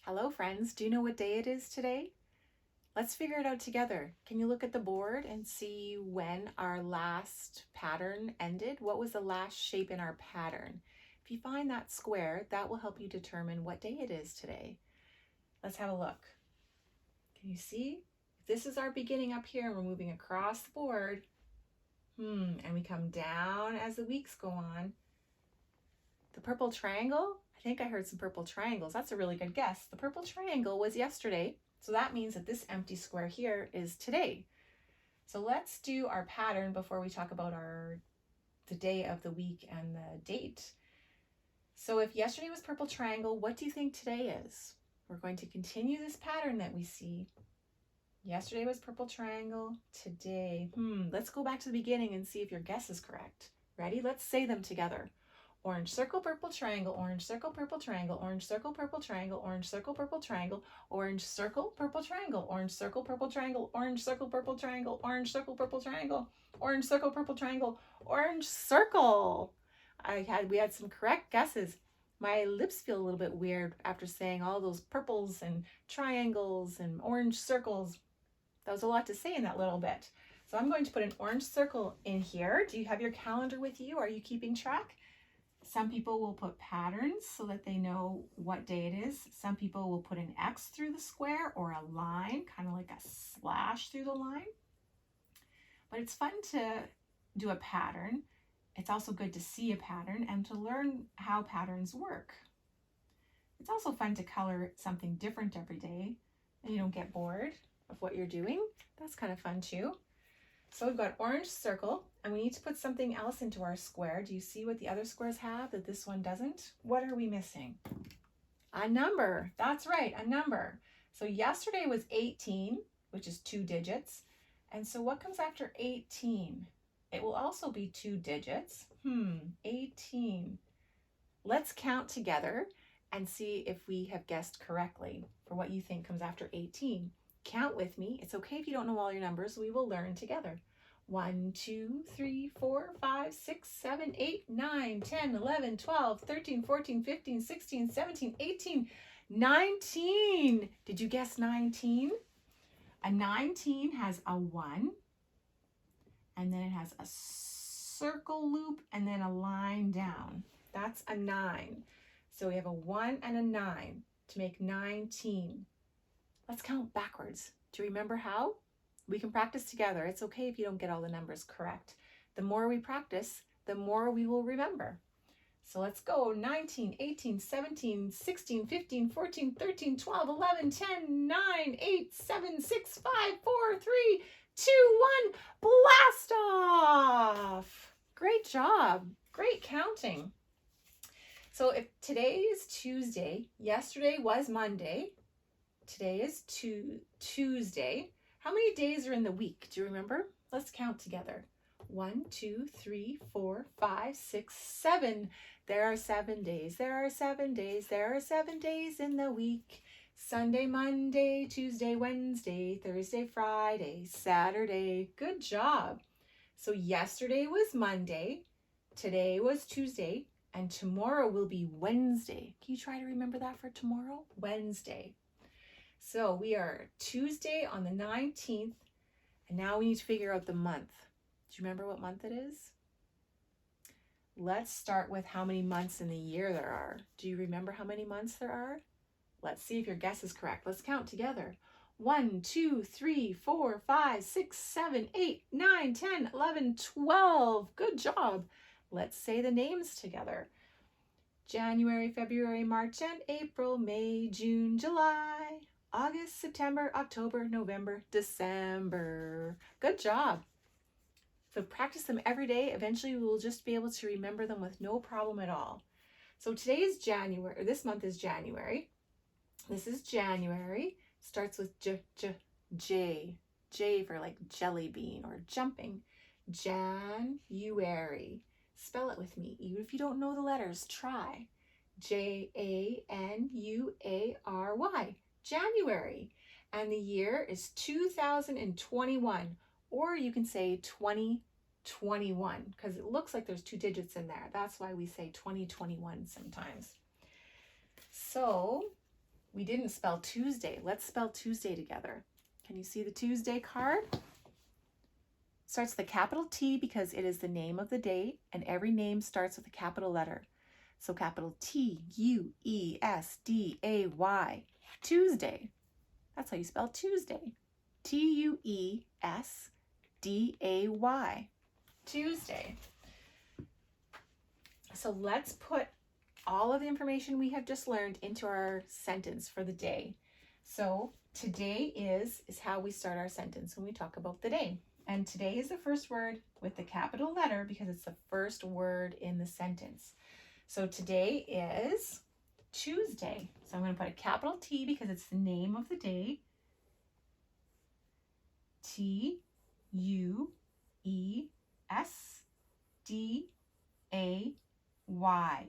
Hello friends, do you know what day it is today? Let's figure it out together. Can you look at the board and see when our last pattern ended? What was the last shape in our pattern? If you find that square, that will help you determine what day it is today. Let's have a look. Can you see? If this is our beginning up here and we're moving across the board, and we come down as the weeks go on. The purple triangle, I think I heard some purple triangles. That's a really good guess. The purple triangle was yesterday. So that means that this empty square here is today. So let's do our pattern before we talk about the day of the week and the date. So if yesterday was purple triangle, what do you think today is? We're going to continue this pattern that we see. Yesterday was purple triangle, today. Let's go back to the beginning and see if your guess is correct. Ready? Let's say them together. Orange circle, purple triangle, orange circle, purple triangle, orange circle, purple triangle, orange circle, purple triangle, orange circle, purple triangle, orange circle, purple triangle, orange circle, purple triangle, orange circle, purple triangle, orange circle, purple triangle, orange circle. We had some correct guesses. My lips feel a little bit weird after saying all those purples and triangles and orange circles. That was a lot to say in that little bit. So I'm going to put an orange circle in here. Do you have your calendar with you? Are you keeping track? Some people will put patterns so that they know what day it is. Some people will put an X through the square or a line, kind of like a slash through the line. But it's fun to do a pattern. It's also good to see a pattern and to learn how patterns work. It's also fun to color something different every day and you don't get bored of what you're doing. That's kind of fun too. So we've got orange circle and we need to put something else into our square. Do you see what the other squares have that this one doesn't? What are we missing? A number. That's right, a number. So yesterday was 18, which is 2 digits. And so what comes after 18? It will also be 2 digits. 18. Let's count together and see if we have guessed correctly for what you think comes after 18. Count with me. It's okay if you don't know all your numbers. We will learn together. 1, 2, 3, 4, 5, 6, 7, 8, 9, 10, 11, 12, 13, 14, 15, 16, 17, 18, 19. Did you guess 19? A 19 has a 1, and then it has a circle loop, and then a line down. That's a 9. So we have a 1 and a 9 to make 19. Let's count backwards. Do you remember how? We can practice together. It's okay if you don't get all the numbers correct. The more we practice, the more we will remember. So let's go. 19, 18, 17, 16, 15, 14, 13, 12, 11, 10, 9, 8, 7, 6, 5, 4, 3, 2, 1. Blast off! Great job. Great counting. So if today is Tuesday, yesterday was Monday, today is Tuesday. How many days are in the week? Do you remember? Let's count together. 1, 2, 3, 4, 5, 6, 7. There are 7 days. There are 7 days. There are 7 days in the week. Sunday, Monday, Tuesday, Wednesday, Thursday, Friday, Saturday. Good job. So yesterday was Monday. Today was Tuesday. And tomorrow will be Wednesday. Can you try to remember that for tomorrow? Wednesday. So we are Tuesday on the 19th, and now we need to figure out the month. Do you remember what month it is? Let's start with how many months in the year there are. Do you remember how many months there are? Let's see if your guess is correct. Let's count together. 1, 2, 3, 4, 5, 6, 7, 8, 9, 10, 11, 12. Good job. Let's say the names together. January, February, March, and April, May, June, July, August, September, October, November, December. Good job. So practice them every day. Eventually, we will just be able to remember them with no problem at all. So today is January, or this month is January. This is January. Starts with J. J for like jelly bean or jumping. January. Spell it with me. Even if you don't know the letters, try. January. January. And the year is 2021. Or you can say 2021 because it looks like there's 2 digits in there. That's why we say 2021 sometimes. So We didn't spell Tuesday. Let's spell Tuesday together. Can you see the Tuesday card? Starts with a capital T because it is the name of the day, and every name starts with a capital letter. So capital T-U-E-S-D-A-Y, Tuesday. That's how you spell Tuesday. T-U-E-S-D-A-Y, Tuesday. So let's put all of the information we have just learned into our sentence for the day. So today is how we start our sentence when we talk about the day. And today is the first word with the capital letter because it's the first word in the sentence. So today is Tuesday. So I'm going to put a capital T because it's the name of the day. T-U-E-S-D-A-Y.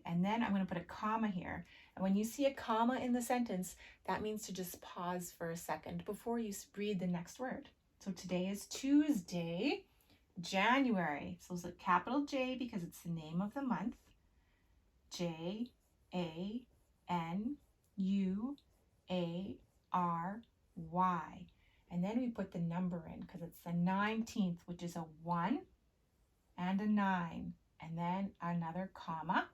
And then I'm going to put a comma here. And when you see a comma in the sentence, that means to just pause for a second before you read the next word. So today is Tuesday, January. So it's a capital J because it's the name of the month. J-A-N-U-A-R-Y. And then we put the number in because it's the 19th, which is a 1 and a 9. And then another comma.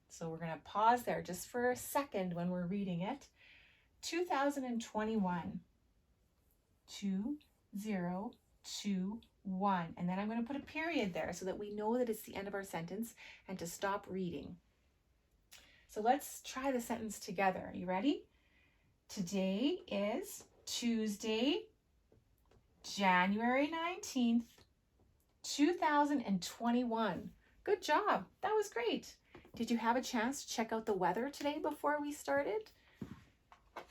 So we're going to pause there just for a second when we're reading it. 2021. 2021. And then I'm going to put a period there so that we know that it's the end of our sentence and to stop reading. So let's try the sentence together. Are you ready? Today is Tuesday, January 19th, 2021. Good job. That was great. Did you have a chance to check out the weather today before we started?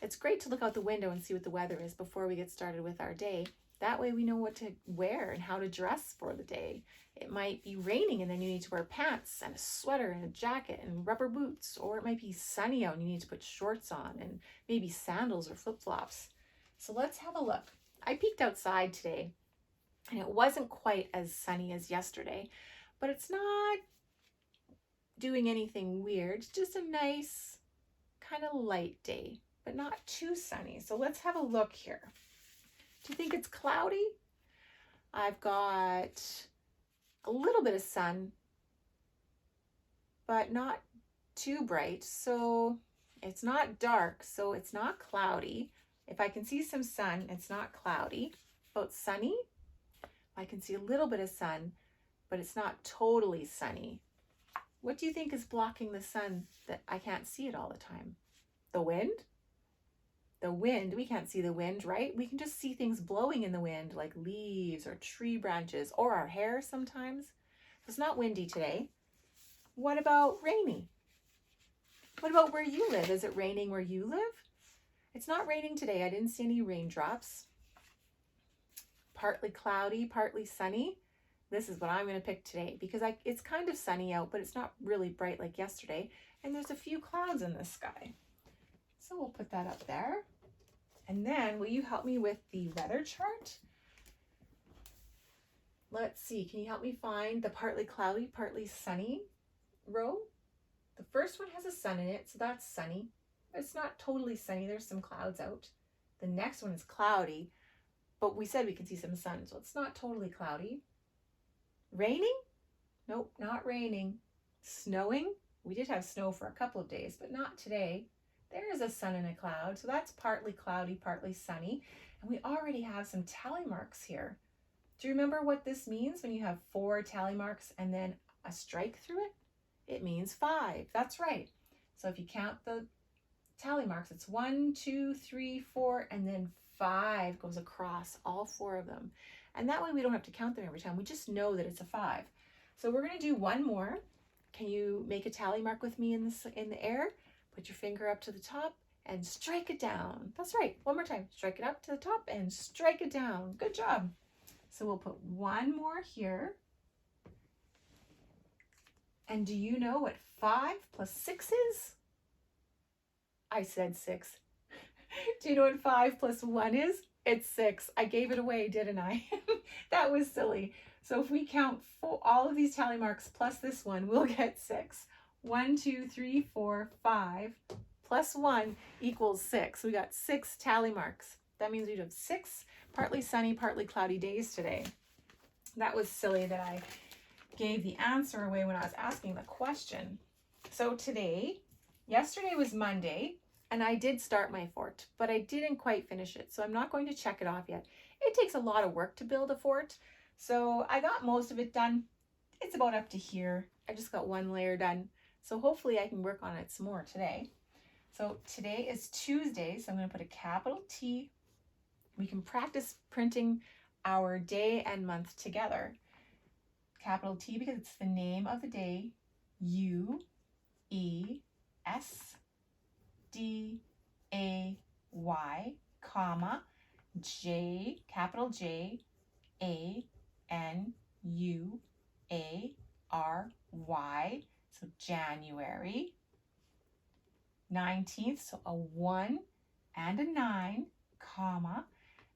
It's great to look out the window and see what the weather is before we get started with our day. That way we know what to wear and how to dress for the day. It might be raining and then you need to wear pants and a sweater and a jacket and rubber boots. Or it might be sunny out and you need to put shorts on and maybe sandals or flip-flops. So let's have a look. I peeked outside today and it wasn't quite as sunny as yesterday, but it's not doing anything weird. It's just a nice kind of light day, but not too sunny. So let's have a look here. Do you think it's cloudy? I've got a little bit of sun, but not too bright. So it's not dark, so it's not cloudy. If I can see some sun, it's not cloudy. About sunny, I can see a little bit of sun, but it's not totally sunny. What do you think is blocking the sun that I can't see it all the time? The wind? The wind, we can't see the wind, right? We can just see things blowing in the wind like leaves or tree branches or our hair sometimes. So it's not windy today. What about rainy? What about where you live? Is it raining where you live? It's not raining today. I didn't see any raindrops. Partly cloudy, partly sunny. This is what I'm going to pick today because it's kind of sunny out, but it's not really bright like yesterday. And there's a few clouds in the sky. So we'll put that up there. And then will you help me with the weather chart? Let's see, can you help me find the partly cloudy, partly sunny row? The first one has a sun in it, so that's sunny. It's not totally sunny, there's some clouds out. The next one is cloudy, but we said we can see some sun, so it's not totally cloudy. Raining? Nope, not raining. Snowing? We did have snow for a couple of days, but not today. There is a sun and a cloud, so that's partly cloudy, partly sunny. And we already have some tally marks here. Do you remember what this means when you have 4 tally marks and then a strike through it? It means 5. That's right. So if you count the tally marks, it's 1, 2, 3, 4, and then 5 goes across all 4 of them. And that way we don't have to count them every time. We just know that it's a 5. So we're going to do one more. Can you make a tally mark with me in the air? Put your finger up to the top and strike it down. That's right. One more time. Strike it up to the top and strike it down. Good job. So we'll put one more here. And do you know what 5 plus 6 is? I said 6. Do you know what 5 plus 1 is? It's 6. I gave it away, didn't I? That was silly. So if we count all of these tally marks plus this one, we'll get 6. 1, 2, 3, 4, 5 plus 1 equals 6. We got 6 tally marks. That means we'd have 6 partly sunny, partly cloudy days today. That was silly that I gave the answer away when I was asking the question. So today, yesterday was Monday, and I did start my fort, but I didn't quite finish it, so I'm not going to check it off yet. It takes a lot of work to build a fort, so I got most of it done. It's about up to here. I just got one layer done, so hopefully I can work on it some more today. So today is Tuesday, so I'm going to put a capital T. We can practice printing our day and month together. Capital T because it's the name of the day. U, E, S, D, A, Y, comma, J, capital J, A, N, U, A, R, Y. So January. 19th, so a 1 and a 9, comma,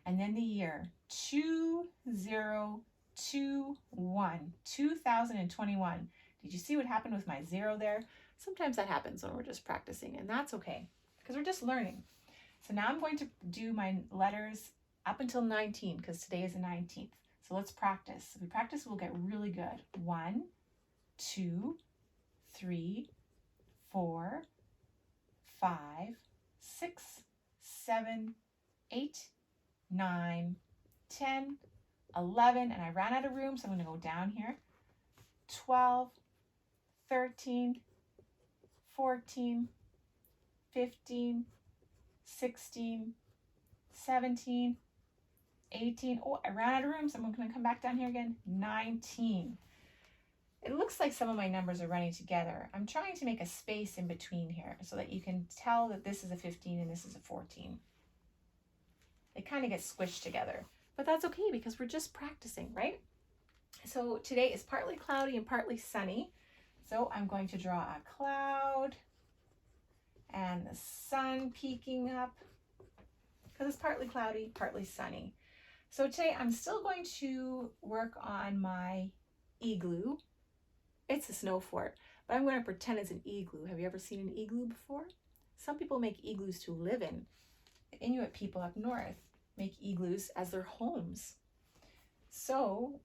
and then the year 2021, 2021. Did you see what happened with my 0 there? Sometimes that happens when we're just practicing, and that's okay because we're just learning. So now I'm going to do my letters up until 19 because today is the 19th. So let's practice. If we practice, we'll get really good. 1, 2, 3, 4, 5, 6, 7, 8, 9, 10, 11, and I ran out of room, so I'm going to go down here. 12, 13, 14, 15, 16, 17, 18. Oh, I ran out of room, so I'm going to come back down here again. 19. It looks like some of my numbers are running together. I'm trying to make a space in between here so that you can tell that this is a 15 and this is a 14. They kind of get squished together, but that's okay because we're just practicing, right? So today is partly cloudy and partly sunny. So I'm going to draw a cloud and the sun peeking up because it's partly cloudy, partly sunny. So today I'm still going to work on my igloo. It's a snow fort, but I'm going to pretend it's an igloo. Have you ever seen an igloo before? Some people make igloos to live in. The Inuit people up north make igloos as their homes. So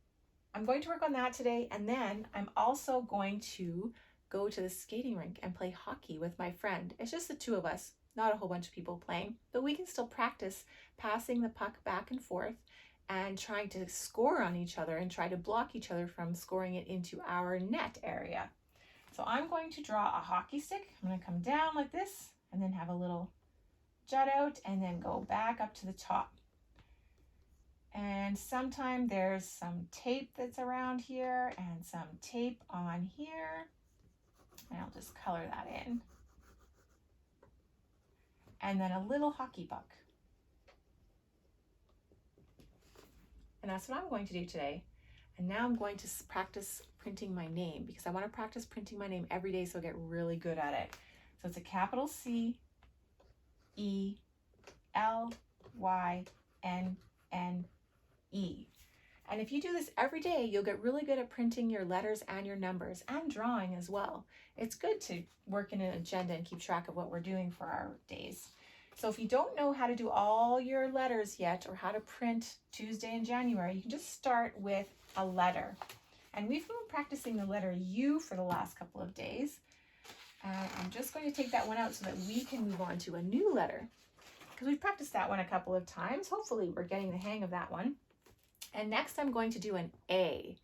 I'm going to work on that today, and then I'm also going to go to the skating rink and play hockey with my friend. It's just the two of us, not a whole bunch of people playing, but we can still practice passing the puck back and forth and trying to score on each other and try to block each other from scoring it into our net area. So I'm going to draw a hockey stick. I'm going to come down like this and then have a little jut out and then go back up to the top. And sometime there's some tape that's around here and some tape on here. And I'll just color that in. And then a little hockey puck. And that's what I'm going to do today. And now I'm going to practice printing my name because I want to practice printing my name every day so I get really good at it. So it's a capital C, E, L, Y, N, N, E. And if you do this every day, you'll get really good at printing your letters and your numbers and drawing as well. It's good to work in an agenda and keep track of what we're doing for our days. So if you don't know how to do all your letters yet or how to print Tuesday in January, you can just start with a letter. And we've been practicing the letter U for the last couple of days. And I'm just going to take that one out so that we can move on to a new letter because we've practiced that one a couple of times. Hopefully we're getting the hang of that one. And next I'm going to do an A.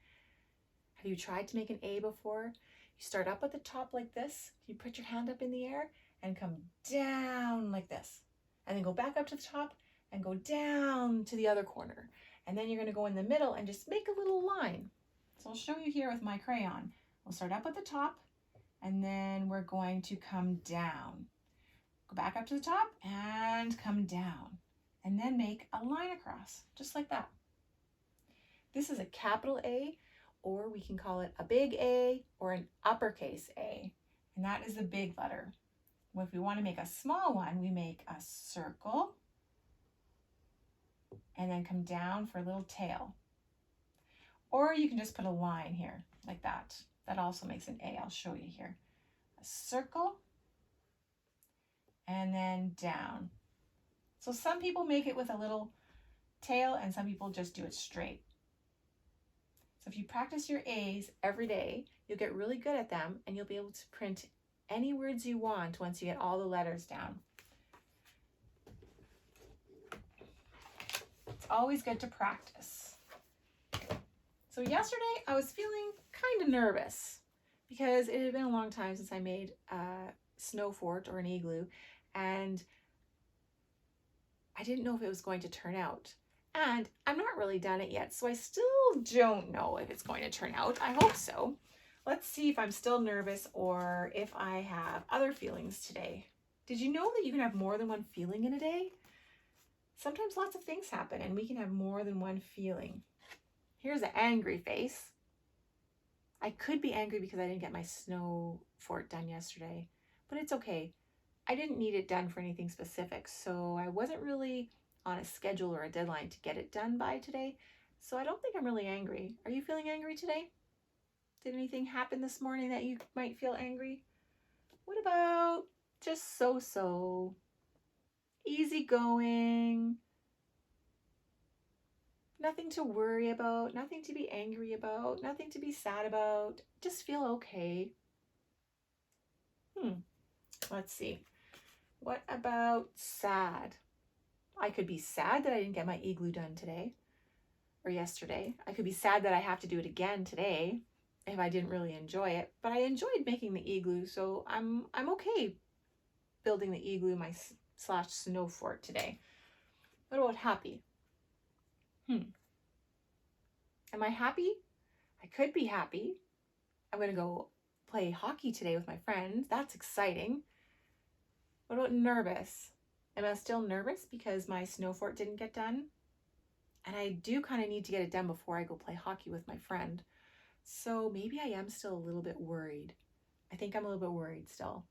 Have you tried to make an A before? You start up at the top like this. You put your hand up in the air and come down like this. And then go back up to the top and go down to the other corner. And then you're going to go in the middle and just make a little line. So I'll show you here with my crayon. We'll start up at the top and then we're going to come down. Go back up to the top and come down. And then make a line across, just like that. This is a capital A, or we can call it a big A or an uppercase A. And that is the big letter. Well, if we want to make a small one, we make a circle and then come down for a little tail. Or you can just put a line here like that. That also makes an A. I'll show you here. A circle and then down. So some people make it with a little tail and some people just do it straight. So if you practice your A's every day, you'll get really good at them and you'll be able to print any words you want once you get all the letters down. It's always good to practice. So yesterday I was feeling kind of nervous because it had been a long time since I made a snow fort or an igloo, and I didn't know if it was going to turn out. And I'm not really done it yet, so I still don't know if it's going to turn out. I hope so. Let's see if I'm still nervous or if I have other feelings today. Did you know that you can have more than one feeling in a day? Sometimes lots of things happen and we can have more than one feeling. Here's an angry face. I could be angry because I didn't get my snow fort done yesterday, but it's okay. I didn't need it done for anything specific, so I wasn't really on a schedule or a deadline to get it done by today, so I don't think I'm really angry. Are you feeling angry today? Did anything happen this morning that you might feel angry? What about just so-so? Easygoing? Nothing to worry about, nothing to be angry about, nothing to be sad about. Just feel okay. Let's see. What about sad? I could be sad that I didn't get my igloo done today or yesterday. I could be sad that I have to do it again today if I didn't really enjoy it, but I enjoyed making the igloo, so I'm okay building the igloo my slash snow fort today. What about happy? Am I happy? I could be happy. I'm gonna go play hockey today with my friends. That's exciting. What about nervous? Am I still nervous because my snow fort didn't get done? And I do kind of need to get it done before I go play hockey with my friend. So maybe I am still a little bit worried. I think I'm a little bit worried still.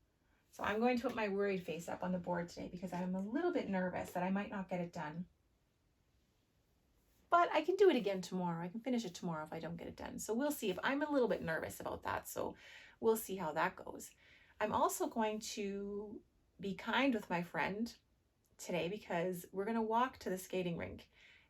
So I'm going to put my worried face up on the board today because I'm a little bit nervous that I might not get it done. But I can do it again tomorrow. I can finish it tomorrow if I don't get it done. So we'll see. If I'm a little bit nervous about that, so we'll see how that goes. I'm also going to be kind with my friend today because we're going to walk to the skating rink.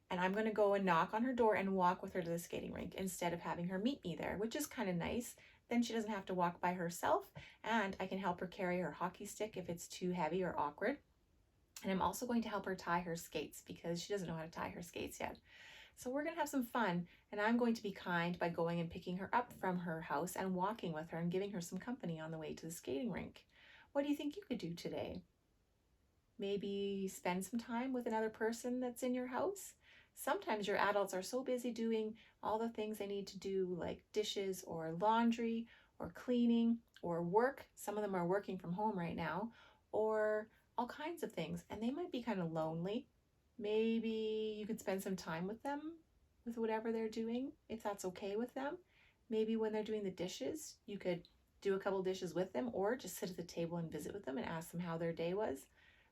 And I'm going to go and knock on her door and walk with her to the skating rink instead of having her meet me there, which is kind of nice. Then she doesn't have to walk by herself, and I can help her carry her hockey stick if it's too heavy or awkward. And I'm also going to help her tie her skates because she doesn't know how to tie her skates yet. So we're going to have some fun, and I'm going to be kind by going and picking her up from her house and walking with her and giving her some company on the way to the skating rink. What do you think you could do today? Maybe spend some time with another person that's in your house? Sometimes your adults are so busy doing all the things they need to do, like dishes or laundry or cleaning or work. Some of them are working from home right now, or all kinds of things, and they might be kind of lonely. Maybe you could spend some time with them with whatever they're doing, if that's okay with them. Maybe when they're doing the dishes, you could do a couple dishes with them, or just sit at the table and visit with them and ask them how their day was.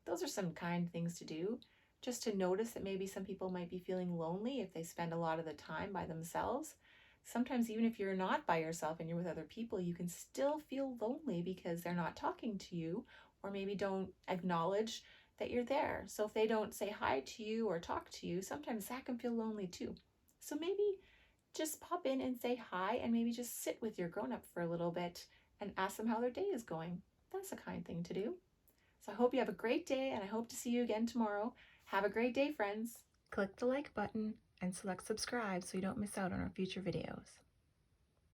Those are some kind things to do. Just to notice that maybe some people might be feeling lonely if they spend a lot of the time by themselves. Sometimes even if you're not by yourself and you're with other people, you can still feel lonely because they're not talking to you or maybe don't acknowledge that you're there. So if they don't say hi to you or talk to you, sometimes that can feel lonely too. So maybe just pop in and say hi and maybe just sit with your grown-up for a little bit and ask them how their day is going. That's a kind thing to do. So I hope you have a great day, and I hope to see you again tomorrow. Have a great day, friends. Click the like button and select subscribe so you don't miss out on our future videos.